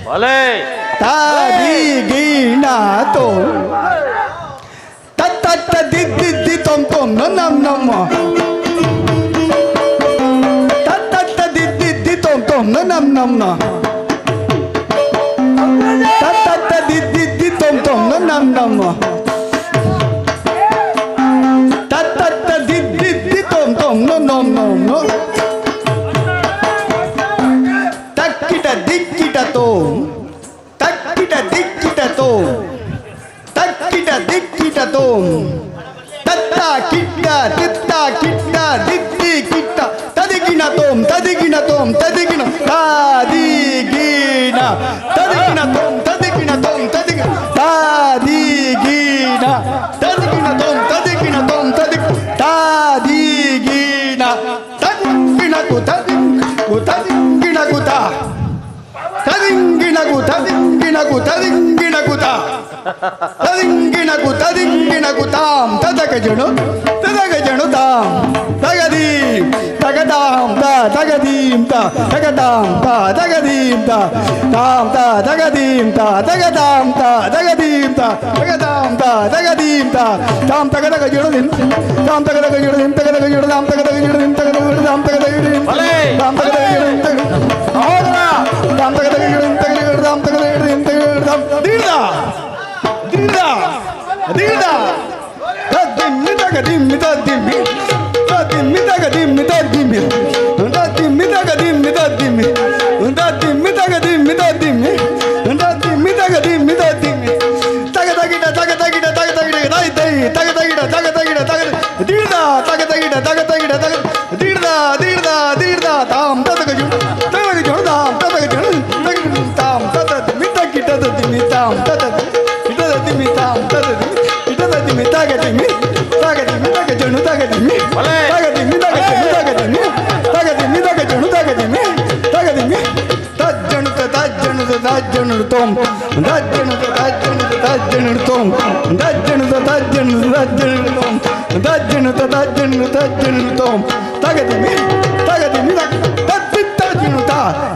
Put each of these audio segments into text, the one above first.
ಭಲೆ ತಾದಿ ಗೀಣ ತೋ ತತ್ತ ದಿದ್ದಿ ತೊಮ್ ತೊಮ್ ನಮ್ ನಮ್ಮ ತತ್ತ ದಿದ್ದಿ ತೊಮ್ ತೊಮ್ ನಮ್ ನಮ್ಮ ತತ್ತ ದಿದ್ದಿ ತೊಮ್ ತೊಮ್ ನಮ್ ನಮ್ಮ ತತ್ತ ದಿದ್ದಿ ತೊಮ್ ತೊಮ್ ನಮ್ ನಮ್ಮ ತಕ್ಕಿಟ ದಿಕ್ಕಿಟ ತೋಮ್ ತಕ್ಕಿಟ ದಿಕ್ಕಿಟ ತೋಮ್ ತಕ್ಕಿಟ ದಿಕ್ಕಿಟ ತೋಮ್ ತತ್ತ ಕಿಟ್ಟ ತಿತ್ತ ಕಿಟ್ಟ ದಿತ್ತಿ ಕಿಟ್ಟ ತದಿಗಿನ ತೋಮ್ ತದಿಗಿನ ತೋಮ್ ತದಿಗಿನ ತಾದಿಗಿನ ತದಿಗಿನ ತೋಮ್ ತದಿಗಿನ ತೋಮ್ ತದಿಗಿನ ತಾದಿಗಿನ ತದಿಗಿನ ತೋಮ್ ತದಿಗಿನ ತೋಮ್ ತದಿಗ್ ತಾದಿಗಿನ ತದಿಗಿನ ಕುತ ತದಿಗಿನ ಕುತ ತದಿಂಗಿಣಗು ತದಿಂಗಿಣಗು ತದಿಂಗಿಣಗು ತದಿಂಗಿಣಗು ತದಿಂಗಿಣಗು ತಾಂ ತದಗಜಣು ತಾಂ ತಗದಿ ತಗದಾಂ ತಗದೀಂ ತಗದಾಂ ತಗದೀಂ ತಾಂ ತಗದೀಂ ತಗದಾಂ ತಗದೀಂ ತಗದಾಂ ತಗದೀಂ ತಾಂ ತಗದಗಜಣು ತಾಂ ತಗದಗಜಣು ತಗದಗಜಣು ತಾಂ ತಗದಗಜಣು ತಗದಗಜಣು ತಾಂ ತಗದಗಜಣು ತಾಂ ತಗದಗಜಣು ಹೌದಾ ತಾಂ ತಗದಗಜಣು ತಗದಗಜಣು ತಾಂ ತಗದಗಜಣು ತಗದಗಜಣು ದೀರ್ಘ ದೀರ್ಘ ದೀರ್ಘ ತದ್ದಿಮ್ಮಿ ತಗದಿಮ್ಮಿ ತದ್ದಿಮ್ಮಿ ತದ್ದಿಮ್ಮಿ ತಗದಿಮ್ಮಿ ತದ್ದಿಮ್ಮಿ ತದ್ದಿಮ್ಮಿ ತಗದಿಮ್ಮಿ ತದ್ದಿಮ್ಮಿ ತದ್ದಿಮ್ಮಿ ತಗದಿಮ್ಮಿ ತದ್ದಿಮ್ಮಿ ತದ್ದಿಮ್ಮಿ ತಗದಿಮ್ಮಿ ತದ್ದಿಮ್ಮಿ ತಗದಗಿಡ ತಗದಗಿಡ ತಗದಗಿಡ ದೈ ದೈ ತಗದಗಿಡ ತಗದಗಿಡ ತಗದ ದೀರ್ಘ ತಗದಗಿಡ ತಗದಗಿಡ ತಗ ದೀರ್ಘ ದೀರ್ಘ ದೀರ್ಘ ತಾಂ ತದಗಜು ತಗಜು ತಾಂ ತದಗಜು ತಾಂ ತದದಿಮ್ಮಿ ತಗಿಡ ತದ್ದಿಮ್ಮಿ ತಾಂ ತದದಿ ಇಟದದಿಮ್ಮಿ ತಾಂ ತದದಿ ಇಟದದಿಮ್ಮಿ ತಗದಿಮ್ಮಿ ತಗದಿಮ್ಮಿ ತಗಜು ತಗದಿಮ್ಮಿ ತಗದಿಮ್ಮಿ ತಗಜು ತಗದಿಮ್ಮಿ ತಗದಿಮ್ಮಿ ತಗಜು ತಗದಿಮ್ಮಿ ತಗದಿಮ್ಮಿ ತಜ್ಜನು ತಜ್ಜನು ತಜ್ಜನು ತೋಂ ತಜ್ಜನು ತಜ್ಜನು ತಜ್ಜನು ತೋಂ ತಜ್ಜನು ತಜ್ಜನು ತಜ್ಜನು ತೋಂ ತಜ್ಜನು ತಜ್ಜನು ತಜ್ಜನು ತೋಂ ತಗದಿಮ್ಮಿ ತಗದಿಮ್ಮಿ ತದ್ದಿತ್ತಗಜನು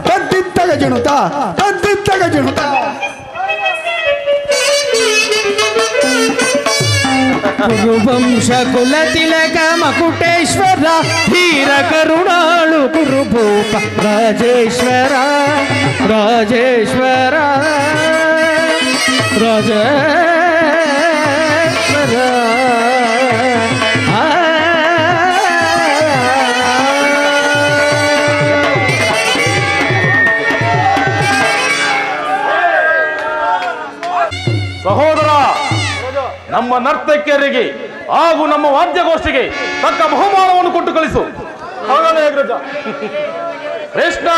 ತದ್ದಿತ್ತಗಜನು ತದ್ದಿತ್ತಗಜನು ಗುರುವಂಶ ಕುಲ ತಿಲಕ ಮಕುಟೇಶ್ವರ ಧೀರ ಕರುಣಾಳು ಗುರುಭೂಪ ರಾಜೇಶ್ವರ ರಾಜೇಶ್ವರ ರಾಜೇಶ್ವರ ಸಹೋದರ, ನಮ್ಮ ನರ್ತಕಿಯರಿಗೆ ಹಾಗೂ ನಮ್ಮ ವಾದ್ಯಗೋಷ್ಠಿಗೆ ತಕ್ಕ ಬಹುಮಾನವನ್ನು ಕೊಟ್ಟು ಕಳಿಸು. ಕೃಷ್ಣ,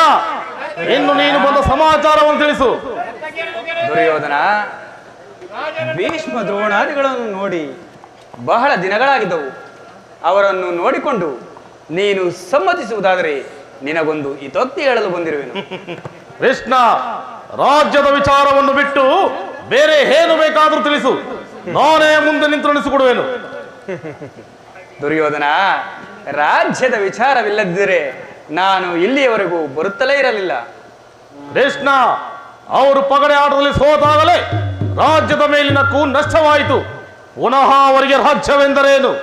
ಇನ್ನು ನೀನು ಬಂದ ಸಮಾಚಾರವನ್ನು ತಿಳಿಸು. ದುರ್ಯೋಧನ, ಭೀಷ್ಮ ದ್ರೋಣಾದಿಗಳನ್ನು ನೋಡಿ ಬಹಳ ದಿನಗಳಾಗಿದ್ದವು. ಅವರನ್ನು ನೋಡಿಕೊಂಡು ನೀನು ಸಮ್ಮತಿಸುವುದಾದರೆ ನಿನಗೊಂದು ಹಿತೋಕ್ತಿ ಹೇಳಲು ಬಂದಿರುವೆನು. ಕೃಷ್ಣ, ರಾಜ್ಯದ ವಿಚಾರವನ್ನು ಬಿಟ್ಟು ಬೇರೆ ಏನು ಬೇಕಾದರೂ ತಿಳಿಸು, ನಾನೇ ಮುಂದೆ ನಿಂತು ನಡೆಸಿಕೊಡುವೆನು. ದುರ್ಯೋಧನ, ರಾಜ್ಯದ ವಿಚಾರವಿಲ್ಲದಿದ್ದರೆ ನಾನು ಇಲ್ಲಿಯವರೆಗೂ ಬರುತ್ತಲೇ ಇರಲಿಲ್ಲ. ಕೃಷ್ಣ, ಅವರು ಪಗಡೆ ಆಟದಲ್ಲಿ ಸೋತಾಗಲೇ ರಾಜ್ಯದ ಮೇಲಿನ ಕೂ ನಷ್ಟವಾಯಿತು. ಪುನಃ ಅವರಿಗೆ ರಾಜ್ಯವೆಂದರೇನು?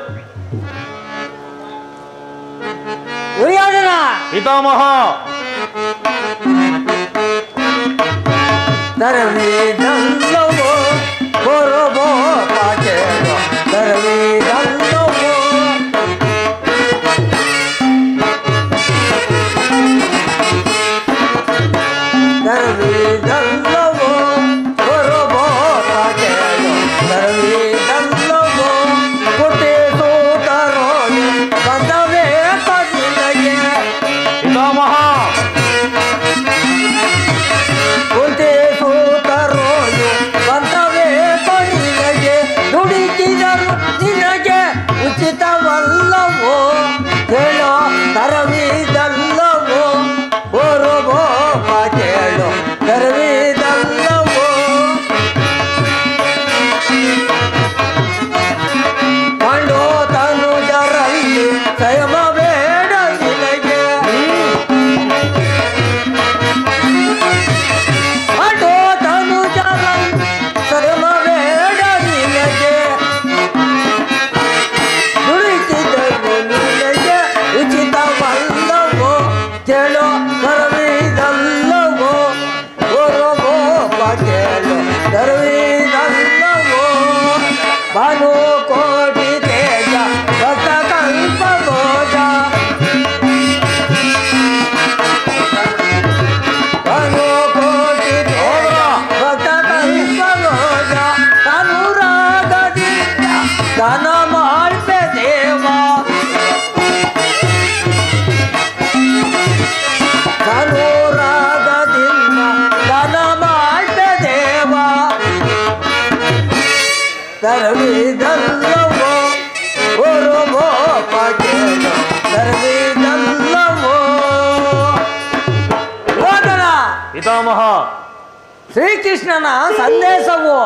ಪಿತಾಮಹ, ತರವಿದಲ್ಲವೋ ಓರೋ ಬೋ ಕೇಳು ತರವಿ ತರವಿದಲ್ಲವೋ ಗುರುಭೂಪಗೇಳು ತರವಿದಲ್ಲವೋ. ರೋದನ ಪಿತಾಮಹ, ಶ್ರೀಕೃಷ್ಣನ ಸಂದೇಶವು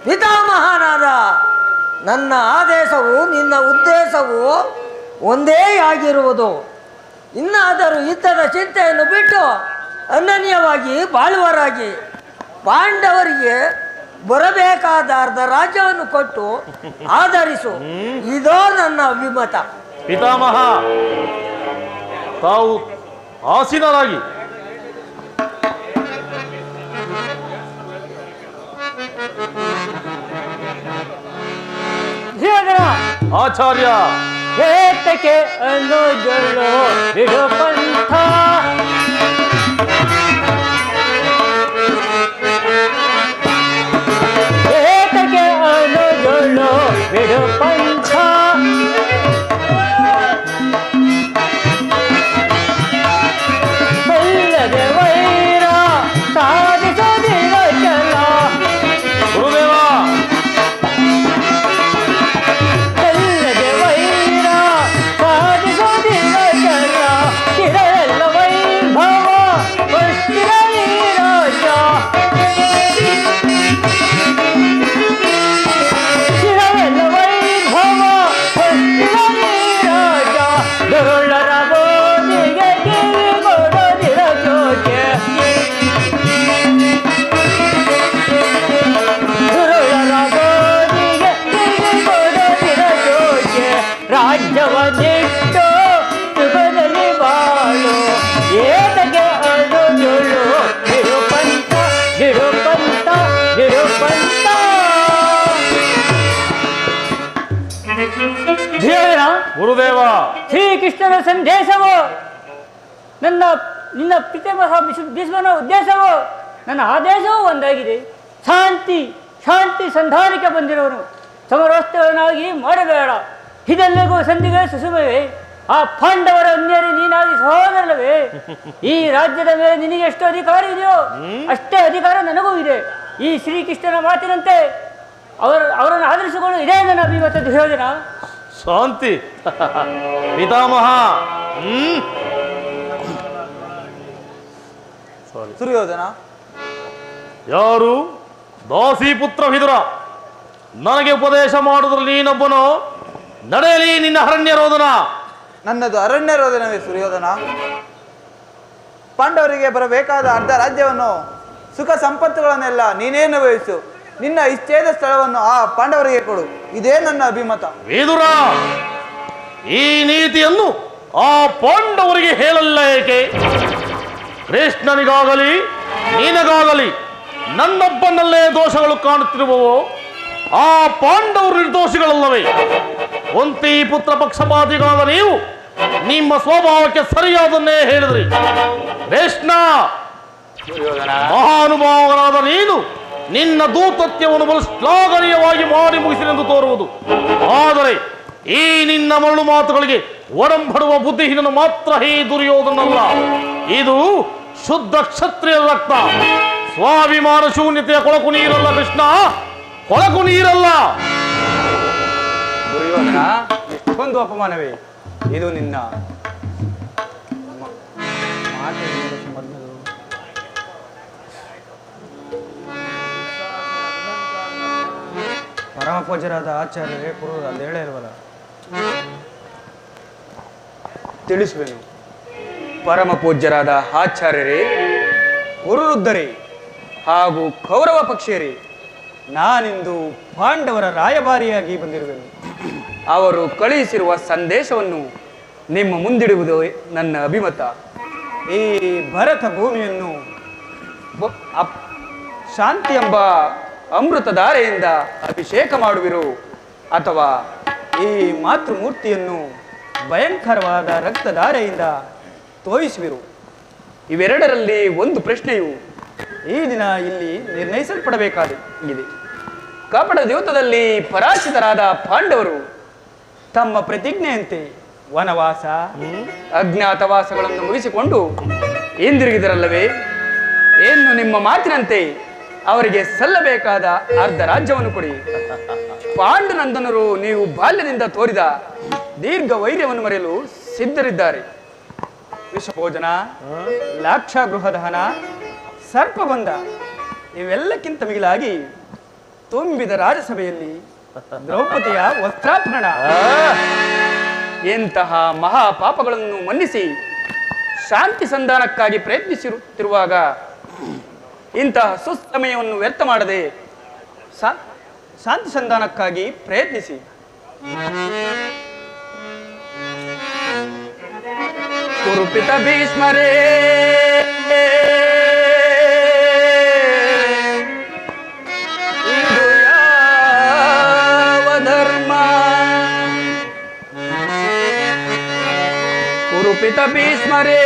ಪಿತಾಮಹನಾದ ನನ್ನ ಆದೇಶವು ನಿನ್ನ ಉದ್ದೇಶವು ಒಂದೇ ಆಗಿರುವುದು. ಇನ್ನಾದರೂ ಯುದ್ಧದ ಚಿಂತೆಯನ್ನು ಬಿಟ್ಟು ಅನನ್ಯವಾಗಿ ಬಾಳುವರಾಗಿ ಪಾಂಡವರಿಗೆ ಬರಬೇಕಾದ ಅರ್ಧ ರಾಜ್ಯವನ್ನು ಕೊಟ್ಟು ಆಧರಿಸು. ಇದೋ ನನ್ನ ಅಭಿಮತ. ಪಿತಾಮಹ, ತಾವು ಆಸೀನರಾಗಿ. ಆಚಾರ್ಯ, ಏತಕ್ಕೆ ಅನ್ನೋಜಳು ಬಿಡು ಪಂಥ, ಏತಕ್ಕೆ ಅನ್ನೋಜಳು ಬಿಡು ಪಂಥ, ಬಲ್ಲದೆ ವೈರ ಸಾಧಿಸದಿರ ಚಲ. ಗುರುದೇವ, ರಾಜ್ಯವನ್ನಿಟ್ಟು ಸುಖದಲ್ಲಿ ಬಾಳು. ಏತಕ್ಕೆ ಅನ್ನೋಜಳು ಬಿಡು ಪಂಥ, ಬಿಡು ಪಂಥ, ಬಿಡು ಪಂಥ. ಗುರುದೇವ, ಶ್ರೀಕೃಷ್ಣನ ಸಂದೇಶವು ನಿನ್ನ ಪಿತಾಮಹ ಭೀಷ್ಮನ ಉದ್ದೇಶವು ನನ್ನ ಆದೇಶವೂ ಒಂದಾಗಿದೆ. ಶಾಂತಿ ಶಾಂತಿ ಸಂಧಾನಕ್ಕೆ ಬಂದಿರೋನು ಸಮರವಸ್ತವನಾಗಿ ಮಾಡಬೇಡ. ಇದೆಲ್ಲಗೂ ಸಂಧಿಗೆ ಸುಸುಮವೇ. ಆ ಪಾಂಡವರ ಅನ್ಯರು ನೀನಾಗಿ ಸಹೋದರಲ್ಲವೇ. ಈ ರಾಜ್ಯದ ಮೇಲೆ ನಿನಗೆ ಎಷ್ಟು ಅಧಿಕಾರ ಇದೆಯೋ ಅಷ್ಟೇ ಅಧಿಕಾರ ನನಗೂ ಇದೆ. ಈ ಶ್ರೀಕೃಷ್ಣನ ಮಾತಿನಂತೆ ಅವರನ್ನು ಆಧರಿಸಿಕೊಂಡು ಇದೇ ನನ್ನ ಅಭಿಮತ. ದುರ್ಯೋಧನ, ಶಾಂತಿ. ಪಿತಾಮಹ, ದುರ್ಯೋಧನ, ಯಾರು? ದಾಸಿ ಪುತ್ರ ವಿದುರ. ನನಗೆ ಉಪದೇಶ ಮಾಡುವುದರಲ್ಲಿ ನೀನೊಬ್ಬನು. ನಡೆಯಲಿ ನಿನ್ನ ಅರಣ್ಯ ರೋದನ. ನನ್ನದು ಅರಣ್ಯ ರೋದನವೇ ಸುರ್ಯೋಧನ. ಪಾಂಡವರಿಗೆ ಬರಬೇಕಾದ ಅರ್ಧ ರಾಜ್ಯವನ್ನು ಸುಖ ಸಂಪತ್ತುಗಳನ್ನೆಲ್ಲ ನೀನೇ ವಹಿಸು. ನಿನ್ನ ಇಚ್ಛೇದ ಸ್ಥಳವನ್ನು ಆ ಪಾಂಡವರಿಗೆ ಕೊಡು. ಇದೇ ನನ್ನ ಅಭಿಮತ. ವಿದುರ, ಈ ನೀತಿಯನ್ನು ಆ ಪಾಂಡವರಿಗೆ ಹೇಳಲ್ಲ ಏಕೆ? ಕೃಷ್ಣನಿಗಾಗಲಿ ನಿನಗಾಗಲಿ ನನ್ನೊಬ್ಬನಲ್ಲೇ ದೋಷಗಳು ಕಾಣುತ್ತಿರುವವೋ? ಆ ಪಾಂಡವರು ನಿರ್ದೋಷಿಗಳಲ್ಲವೇ? ಒಂತಿ ಪುತ್ರ ಪಕ್ಷಪಾತಿಗಳಾದ ನೀವು ನಿಮ್ಮ ಸ್ವಭಾವಕ್ಕೆ ಸರಿಯಾದನ್ನೇ ಹೇಳಿದ್ರಿ. ಕೃಷ್ಣ, ಮಹಾನುಭಾವನಾದ ನೀನು ನಿನ್ನ ದೂತತ್ಯವನ್ನು ಬಲು ಶ್ಲಾಘನೀಯವಾಗಿ ಮಾಡಿ ಮುಗಿಸಿನೆಂದು ತೋರುವುದು. ಆದರೆ ಈ ನಿನ್ನ ಮರಳು ಮಾತುಗಳಿಗೆ ಒಡಂಬಡುವ ಬುದ್ಧಿಹೀನನು ಮಾತ್ರ ಹೀ ದುರ್ಯೋಧನಲ್ಲ. ಇದು ಶುದ್ಧ ಕ್ಷತ್ರಿಯ ರಕ್ತ. ಸ್ವಾಭಿಮಾನ ಶೂನ್ಯತೆಯ ಕೊಳಕು ನೀರಲ್ಲ ಕೃಷ್ಣ, ಕೊಳಕು ನೀರಲ್ಲ. ದುರ್ಯೋಧನ, ಎಷ್ಟೊಂದು ಅಪಮಾನವೇ ಇದು ನಿನ್ನ ಪರಮ ಪೂಜ್ಯರಾದ ಆಚಾರ್ಯರೇ ಪೂರ್ವದ ಅಂತ ಹೇಳೇ ಇಲ್ವಲ್ಲ, ತಿಳಿಸುವೆನು. ಪರಮ ಪೂಜ್ಯರಾದ ಆಚಾರ್ಯರೇ, ಕುರುವೃದ್ಧರೇ ಹಾಗೂ ಕೌರವ ಪಕ್ಷಿಯರೇ, ನಾನಿಂದು ಪಾಂಡವರ ರಾಯಭಾರಿಯಾಗಿ ಬಂದಿರುವೆನು. ಅವರು ಕಳುಹಿಸಿರುವ ಸಂದೇಶವನ್ನು ನಿಮ್ಮ ಮುಂದಿಡುವುದು ನನ್ನ ಅಭಿಮತ. ಈ ಭರತ ಭೂಮಿಯನ್ನು ಶಾಂತಿ ಎಂಬ ಅಮೃತಧಾರೆಯಿಂದ ಅಭಿಷೇಕ ಮಾಡುವಿರು, ಅಥವಾ ಈ ಮಾತೃಮೂರ್ತಿಯನ್ನು ಭಯಂಕರವಾದ ರಕ್ತಧಾರೆಯಿಂದ ತೋಯಿಸುವಿರು. ಇವೆರಡರಲ್ಲಿ ಒಂದು ಪ್ರಶ್ನೆಯು ಈ ದಿನ ಇಲ್ಲಿ ನಿರ್ಣಯಿಸಲ್ಪಡಬೇಕಾಗಿದೆ. ಕಪಟ ದ್ಯೂತದಲ್ಲಿ ಪರಾಜಿತರಾದ ಪಾಂಡವರು ತಮ್ಮ ಪ್ರತಿಜ್ಞೆಯಂತೆ ವನವಾಸ ಅಜ್ಞಾತವಾಸಗಳನ್ನು ಮುಗಿಸಿಕೊಂಡು ಹಿಂದಿರುಗಿದರಲ್ಲವೇ? ಏನು ನಿಮ್ಮ ಮಾತಿನಂತೆ ಅವರಿಗೆ ಸಲ್ಲಬೇಕಾದ ಅರ್ಧ ರಾಜ್ಯವನ್ನು ಕೊಡಿ. ಪಾಂಡುನಂದನರು ನೀವು ಬಾಲ್ಯದಿಂದ ತೋರಿದ ದೀರ್ಘ ವೈರ್ಯವನ್ನು ಮರೆಯಲು ಸಿದ್ಧರಿದ್ದಾರೆ. ವಿಷಭೋಜನ, ಲಾಕ್ಷಾಗೃಹದಹನ, ಸರ್ಪಬಂಧ ಇವೆಲ್ಲಕ್ಕಿಂತ ಮಿಗಿಲಾಗಿ ತುಂಬಿದ ರಾಜಸಭೆಯಲ್ಲಿ ದ್ರೌಪದಿಯ ವಸ್ತ್ರಾಪರಣ, ಎಂತಹ ಮಹಾಪಾಪಗಳನ್ನು ಮನ್ನಿಸಿ ಶಾಂತಿ ಸಂಧಾನಕ್ಕಾಗಿ ಪ್ರಯತ್ನಿಸುತ್ತಿರುವಾಗ ಇಂತಹ ಸುಸಮಯವನ್ನು ವ್ಯರ್ಥ ಮಾಡದೆ ಶಾಂತಿ ಸಂಧಾನಕ್ಕಾಗಿ ಪ್ರಯತ್ನಿಸಿ. ಕುರುಪಿತ ಭೀಷ್ಮರೇ, ಇದು ಯಾವ ಧರ್ಮ? ಕುರುಪಿತ ಭೀಷ್ಮರೇ,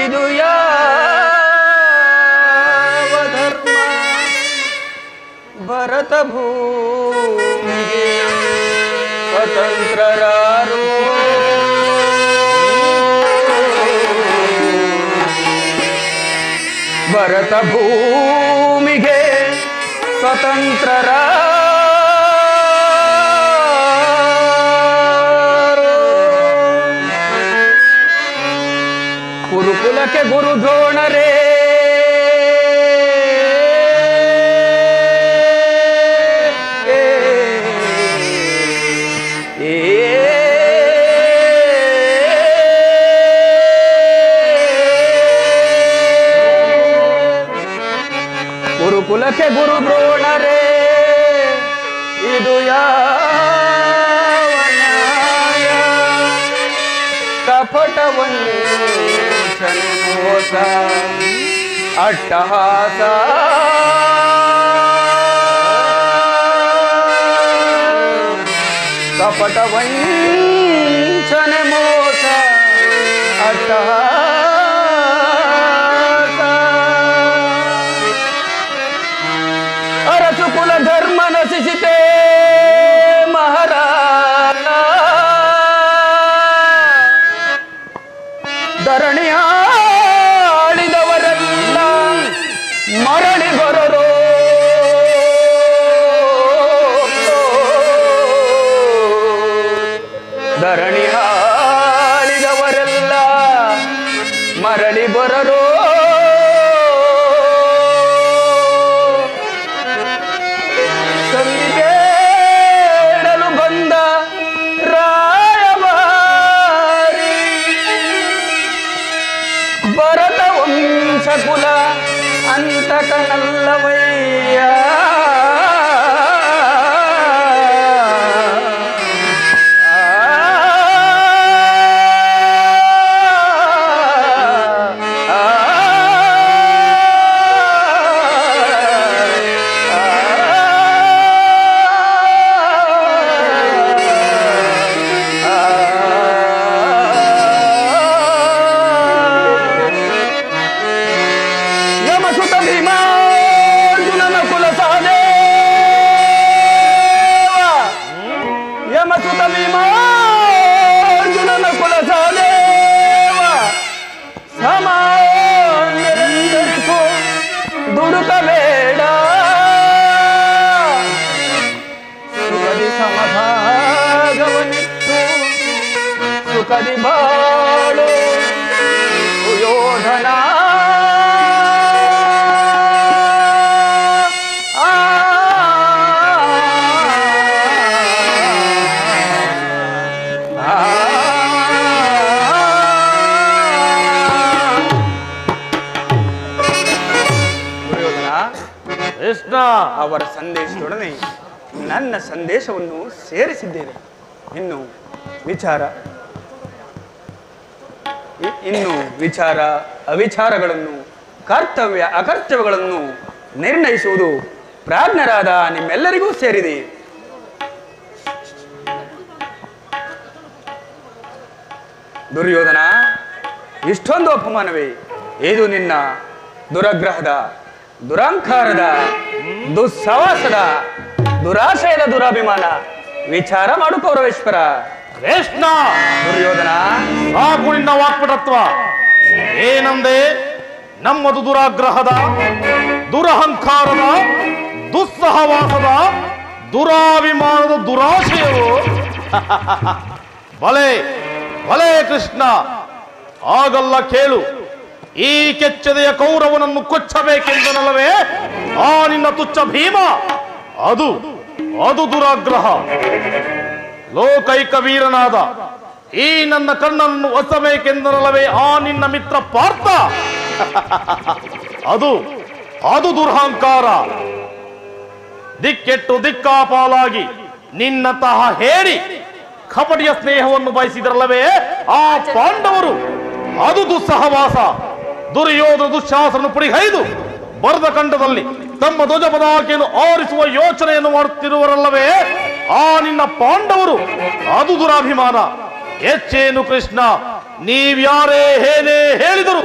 ಇದು ಯಾವ ಧರ್ಮ? ಭರತ ಭೂಮಿಗೆ ಸ್ವತಂತ್ರರಾರು, ಭರತ ಭೂಮಿಗೆ ಸ್ವತಂತ್ರರಾರು, ಕುರುಕುಲಕ್ಕೆ ಗುರು ದ್ರೋಣರೇ, ಕುರುಕುಲಕ್ಕೆ ಗುರು ದ್ರೋಣರೇ, ಇದು ಯಾವ ನ್ಯಾಯ? ಕಪಟ ವಂಚನೆ ಮೋಸ ಅಟ್ಟಹಾಸ, ಕಪಟ ವಂಚನೆ ಮೋಸ ಅಟ್ಟಹಾಸ, ಅರಸು ಕುಲ ಧರ್ಮ ನಶಿಸಿತೆ ಮಹಾರಾಜ, ಧರಣಿಯಾಳಿದವರೆಲ್ಲ ಮರಳಿ ಬರರೋ, ಧರಣಿಯಾಳಿದವರೆಲ್ಲ ಮರಳಿ ಬರರೋ, ಬೇಡಲು ಬಂದ ರಾಯಭಾರಿ, ಭರತ ವಂಶಕುಲ ಅಂತಕನಲ್ಲವಯ್ಯ, ಭೀಮಾರ್ಜುನನ ಕುಲ ಸಹದೇವ, ಸಮಾನ್ಯರೆಂದರಿತು ದುಡುಕಬೇಡ, ಸುಖದಿ ಸಮಭಾಗವನಿತ್ತು ಸುಖದಿ ಬಾಳು ಸುಯೋಧನ, ಕೃಷ್ಣ. ಅವರ ಸಂದೇಶದೊಡನೆ ನನ್ನ ಸಂದೇಶವನ್ನು ಸೇರಿಸಿದ್ದೇನೆ. ಇನ್ನು ವಿಚಾರ ಅವಿಚಾರಗಳನ್ನು, ಕರ್ತವ್ಯ ಅಕರ್ತವ್ಯಗಳನ್ನು ನಿರ್ಣಯಿಸುವುದು ಪ್ರಾಜ್ಞರಾದ ನಿಮ್ಮೆಲ್ಲರಿಗೂ ಸೇರಿದೆ. ದುರ್ಯೋಧನ, ಇಷ್ಟೊಂದು ಅಪಮಾನವೇ? ಇದು ನಿನ್ನ ದುರಗ್ರಹದ, ದುರಹಂಕಾರದ, ದುಸ್ಸವಾಸದ, ದುರಾಶಯದ ದುರಾಭಿಮಾನ. ವಿಚಾರ ಮಾಡು ಕೌರವೇಶ್ವರ. ಕೃಷ್ಣ, ದುರ್ಯೋಧನ, ಸಾಕು ನಿನ್ನ ವಾಕ್ಪಟತ್ವ. ಏನಂದೆ? ನಮ್ಮದು ದುರಾಗ್ರಹದ, ದುರಹಂಕಾರದ, ದುಸ್ಸಹವಾಸದ, ದುರಾಭಿಮಾನದ ದುರಾಶಯವು? ಭಲೆ ಭಲೆ ಕೃಷ್ಣ, ಆಗಲ್ಲ ಕೇಳು. ಈ ಕೆಚ್ಚದೆಯ ಕೌರವನನ್ನು ಕೊಚ್ಚಬೇಕೆಂದನಲ್ಲವೇ ಆ ನಿನ್ನ ತುಚ್ಛ ಭೀಮ? ಅದು ಅದು ದುರಾಗ್ರಹ. ಲೋಕೈಕ ವೀರನಾದ ಈ ನನ್ನ ಕಣ್ಣನ್ನು ಒಸಬೇಕೆಂದನಲ್ಲವೇ ಆ ನಿನ್ನ ಮಿತ್ರ ಪಾರ್ಥ? ಅದು ಅದು ದುರಹಂಕಾರ. ದಿಕ್ಕೆಟ್ಟು ದಿಕ್ಕಾಪಾಲಾಗಿ ನಿನ್ನಂತಹ ಹೇಳಿ ಕಪಟಿಯ ಸ್ನೇಹವನ್ನು ಬಯಸಿದರಲ್ಲವೇ ಆ ಪಾಂಡವರು? ಅದು ದುಸ್ಸಹವಾಸ. ದುರ್ಯೋಧನ ದುಶ್ಯಾಸನ ಪುಡಿಗೈದು ಬರದ ಕಂಡದಲ್ಲಿ ತಮ್ಮ ಧ್ವಜ ಪತಾಕೆಯನ್ನು ಆರಿಸುವ ಯೋಚನೆಯನ್ನು ಮಾಡುತ್ತಿರುವರಲ್ಲವೇ ಆ ನಿನ್ನ ಪಾಂಡವರು? ಅದು ದುರಾಭಿಮಾನ. ಹೆಚ್ಚೇನು ಕೃಷ್ಣ, ನೀವ್ಯಾರೇ ಏನೇ ಹೇಳಿದರು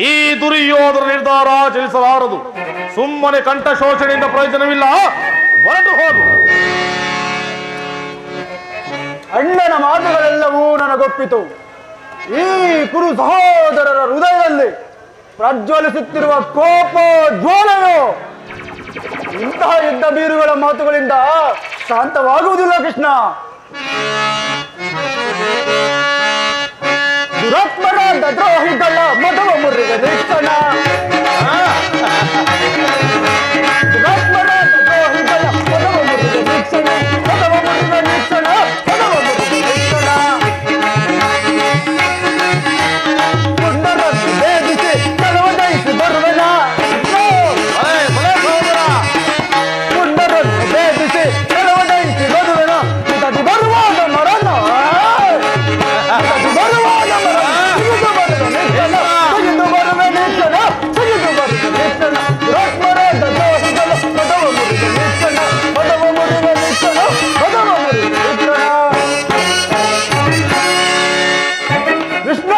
ಈ ದುರ್ಯೋಧನ ನಿರ್ಧಾರ ಚಲಿಸಲಾರದು. ಸುಮ್ಮನೆ ಕಂಠ ಶೋಷಣೆಯಿಂದ ಪ್ರಯೋಜನವಿಲ್ಲ, ಹೊರಟು ಹೋದು. ಅಣ್ಣನ ಮಾತುಗಳೆಲ್ಲವೂ ನನಗೊಪ್ಪಿತು. ಈ ಕುರು ಸಹೋದರರ ಹೃದಯದಲ್ಲಿ ಪ್ರಜ್ವಲಿಸುತ್ತಿರುವ ಕೋಪ ಜ್ವಾಲೆಯು ಇಂತಹ ಯುದ್ಧ ಬೀರುಗಳ ಮಾತುಗಳಿಂದ ಶಾಂತವಾಗುವುದಿಲ್ಲ ಕೃಷ್ಣ. ದುರಾತ್ಮರಾದ ದ್ರೋಹಿಗಳ ಮಧುವ ಮುರಿದ ನಿಕ್ಷಣ, ದುರಾತ್ಮರಾದ ದ್ರೋಹಿಗಳ ಮಧುವ ಮುರಿದ ನಿಕ್ಷಣ, ಮಧುವ ಮುರಿದ ನಿಕ್ಷಣ, ಮಧುವ ಮುರಿದ ನಿಕ್ಷಣ. ಪುಂಡರನ್ನು ಭೇದಿಸಿ ಕಳವಳಿಸಿ ಬರುವೆನ, ಪುಂಡರನ್ನು ಭೇದಿಸಿ ಕಳವಳಿಸಿ ಬರುವೆನ. ಅದು ಬರುವಾಗ ಮರಣ, ಅದು ಬರುವಾಗ ಮರಣ, ಸಿಗಿದು ಬರುವ ನಿಕ್ಷಣ, ಸಿಗಿದು ಬರುವ ನಿಕ್ಷಣ, ಸಿಗಿದು ಬರುವ ನಿಕ್ಷಣ. ದುರಾತ್ಮರಾದ ದ್ರೋಹಿಗಳ ಮಧುವ ಮುರಿದ ನಿಕ್ಷಣ, ಮಧುವ ಮುರಿದ ನಿಕ್ಷಣ, ಮಧುವ ಮುರಿದ ನಿಕ್ಷಣ. ಕೃಷ್ಣ,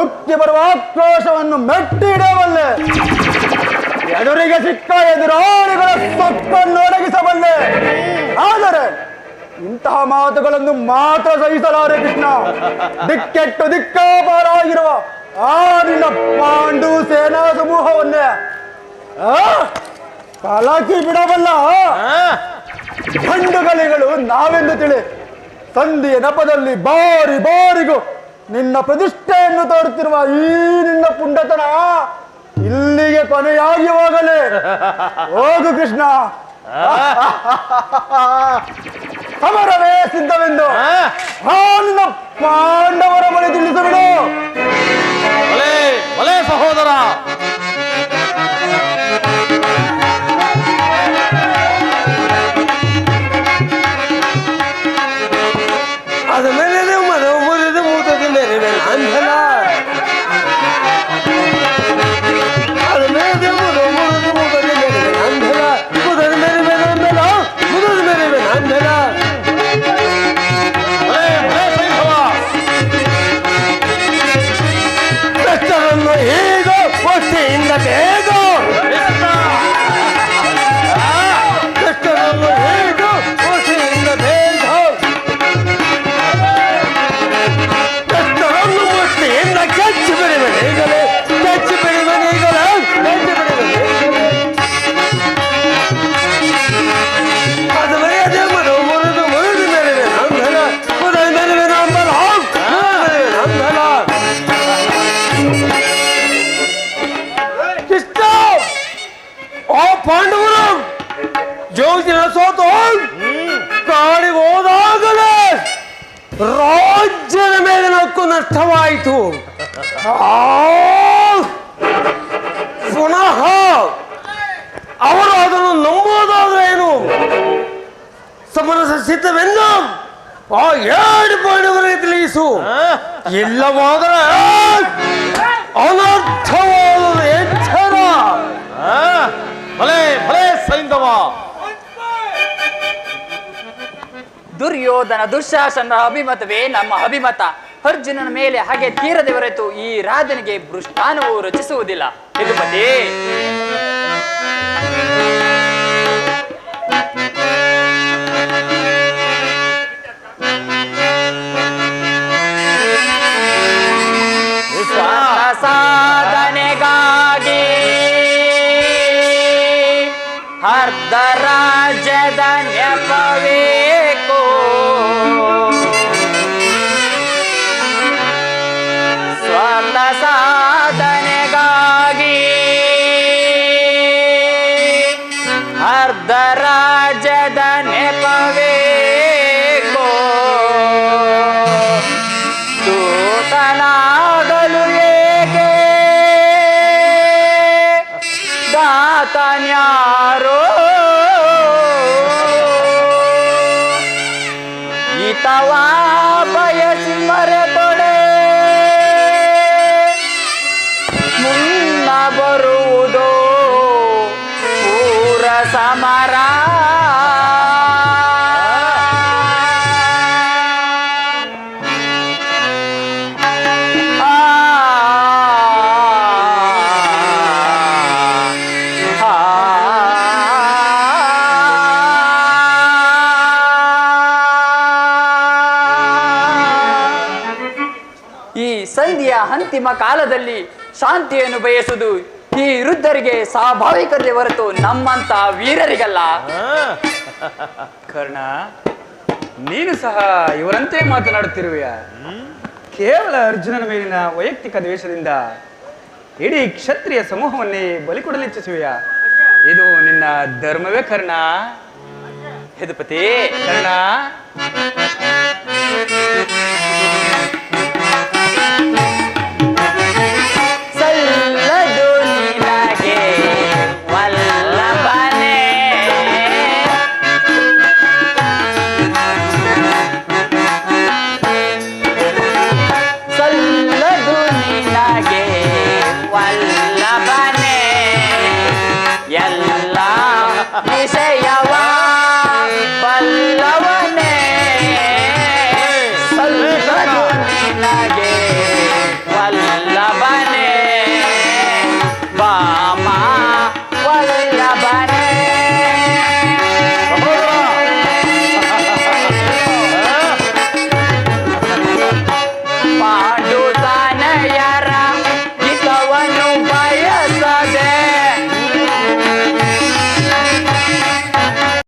ಉಕ್ಕಿ ಬರುವ ಆಕ್ರೋಶವನ್ನು ಮೆಟ್ಟಿಡಬಲ್ಲೆ, ಎದುರಿಗೆ ಸಿಕ್ಕ ಎದುರಾಳಿಗಳ ಸೊಕ್ಕನ್ನು ಒದಗಿಸಬಲ್ಲೆ. ಆದರೆ ಇಂತಹ ಮಾತುಗಳನ್ನು ಮಾತ್ರ ಸಹಿಸಲಾರೆ ಕೃಷ್ಣ. ದಿಕ್ಕೆಟ್ಟು ದಿಕ್ಕಾಪಾರಾಗಿರುವ ಆ ನಿನ್ನ ಪಾಂಡು ಸೇನಾ ಸಮೂಹವನ್ನೇ ಕಲಕಿ ಬಿಡಬಲ್ಲ ಗಂಡುಗಳಿಗಳು ನಾವೆಂದು ತಿಳಿ. ಸಂಧಿಯ ನೆಪದಲ್ಲಿ ಬಾರಿ ಬಾರಿಗೂ ನಿನ್ನ ಪ್ರತಿಷ್ಠೆಯನ್ನು ತೋರುತ್ತಿರುವ ಈ ನಿನ್ನ ಪುಂಡತನ ಇಲ್ಲಿಗೆ ಕೊನೆಯಾಗಿ ಹೋಗಲೇ. ಹೋಗು ಕೃಷ್ಣ, ಸಮರವೇ ಸಿದ್ಧವೆಂದು ಆ ನಿನ್ನ ಪಾಂಡವರ ಬಳಿ ತಿಳಿಸಿಬಿಡು. ಭಲೆ ಭಲೆ ಸಹೋದರ. ಅದು ಮೇಲೆ ಮನವ ಮುರಿದು ಮೂತದಿ ಮೇರೆ ಅಂಧನ, ಅದು ಮೇಲೆ ಮುರಿದು ಮೂತದಿ ಮೇರೆ ಅಂಧನ, ಮುದದ ಮೇರೆ ಮೇಲೆ ಅಂಧನ, ಮುದದ ಮೇರೆ ಮೇಲೆ ಅಂಧನ. ಕಷ್ಟವನ್ನು ಹೇಗೋ ಹೊಟ್ಟೆಯಿಂದ ಬೇಗ, ಕಷ್ಟವನ್ನು ಹೇಗೋ ಹೊಟ್ಟೆಯಿಂದ ಬೇಗ, ಕಷ್ಟವನ್ನು ಹೊಟ್ಟೆಯಿಂದ ಕಚ್ಚಿ ಬಿಡುವನೆ ಈಗಲೇ, ಕಚ್ಚಿ ಬಿಡುವನೆ ಈಗಲೇ, ಕಚ್ಚಿ ಬಿಡುವನೆ ಈಗಲೇ. ಅದು ಮರ್ಯಾದೆ ಮನವು ಮುರಿದು ಮುರಿದು ಮೇರೆ ಅಂಧನ, ಮುರಿದ ಮೇರೆ ಅಂಬಲ, ಅಂಧನ. ಕೃಷ್ಣ, ಆ ಪಾಂಡವರು ಜೋಗಿನ ಸೋತು ಕಾಡಿಗೆ ಹೋದಾಗಲೇ ರಾಜ್ಯದ ಮೇಲೆ ನಕ್ಕು ನಷ್ಟವಾಯಿತು. ಪುನಃ ಅವರು ಅದನ್ನು ನಂಬುವುದಾದ್ರೇನು? ಸಮರಸ ಸಿದ್ಧವೆಂದು ಆ 2 ಪಾಂಡವರಿಗೆ ತಿಳಿಸು. ಇಲ್ಲವಾದರೆ ಅನರ್ಥವಾದ ಎಚ್ಚರ. ಭಲೆ ಭಲೆ ಸೈಂಧವ. ದುರ್ಯೋಧನ ದುಶ್ಯಾಸನ ಅಭಿಮತವೇ ನಮ್ಮ ಅಭಿಮತ. ಅರ್ಜುನನ ಮೇಲೆ ಹಾಗೆ ತೀರದೆ ಹೊರತು ಈ ರಾಧನಿಗೆ ಬೃಷ್ಟಾನವು ರಚಿಸುವುದಿಲ್ಲ. ಯದುಪತಿ, ಸಾಧನೆಗಾಗಿ ಅರ್ಧ ರಾಜ್ಯದ ನೆಪಬೇಕು. ಸ್ವಾರ್ಥ ಸಾಧನೆಗಾಗಿ ಅರ್ಧ ರಾಜ್ಯದ ನೆಪಬೇಕು. ದೂತನಾಗಲು ಏಕೆ ದಾತನ್ಯಾರೋ ಹಿತವಾ ಬಯಸಿ ಮರೆತೊಡೆ ಮುನ್ನ ಬರುವುದೋ ಪೂರ ಸಮರ. ಈ ಸಂಧಿಯ ಅಂತಿಮ ಕಾಲದಲ್ಲಿ ಶಾಂತಿಯನ್ನು ಬಯಸುವುದು ಈ ವೃದ್ಧರಿಗೆ ಸ್ವಾಭಾವಿಕತೆ ಹೊರತು ನಮ್ಮಂತ ವೀರರಿಗಲ್ಲ. ಕರ್ಣ, ನೀನು ಸಹ ಇವರಂತೆ ಮಾತನಾಡುತ್ತಿರುವೆಯ? ಕೇವಲ ಅರ್ಜುನನ ಮೇಲಿನ ವೈಯಕ್ತಿಕ ದ್ವೇಷದಿಂದ ಇಡೀ ಕ್ಷತ್ರಿಯ ಸಮೂಹವನ್ನೇ ಬಲಿ ಕೊಡಲಿಚ್ಛಿಸುವೆಯ? ಇದು ನಿನ್ನ ಧರ್ಮವೇ ಕರ್ಣ? ಯದುಪತಿ, ಕರ್ಣ, ಸಲ್ಲದು ನಿನಗೆ ವಲ್ಲಭನೇ, ಸಲ್ಲದು ನಿನಗೆ ವಲ್ಲಭನೇ, ಎಲ್ಲ ವಿಷಯವ ಬಲ್ಲವನೇ, ಸಲ್ಲದು ನಿನಗೆ ವಲ್ಲಭನೇ, ಬಾ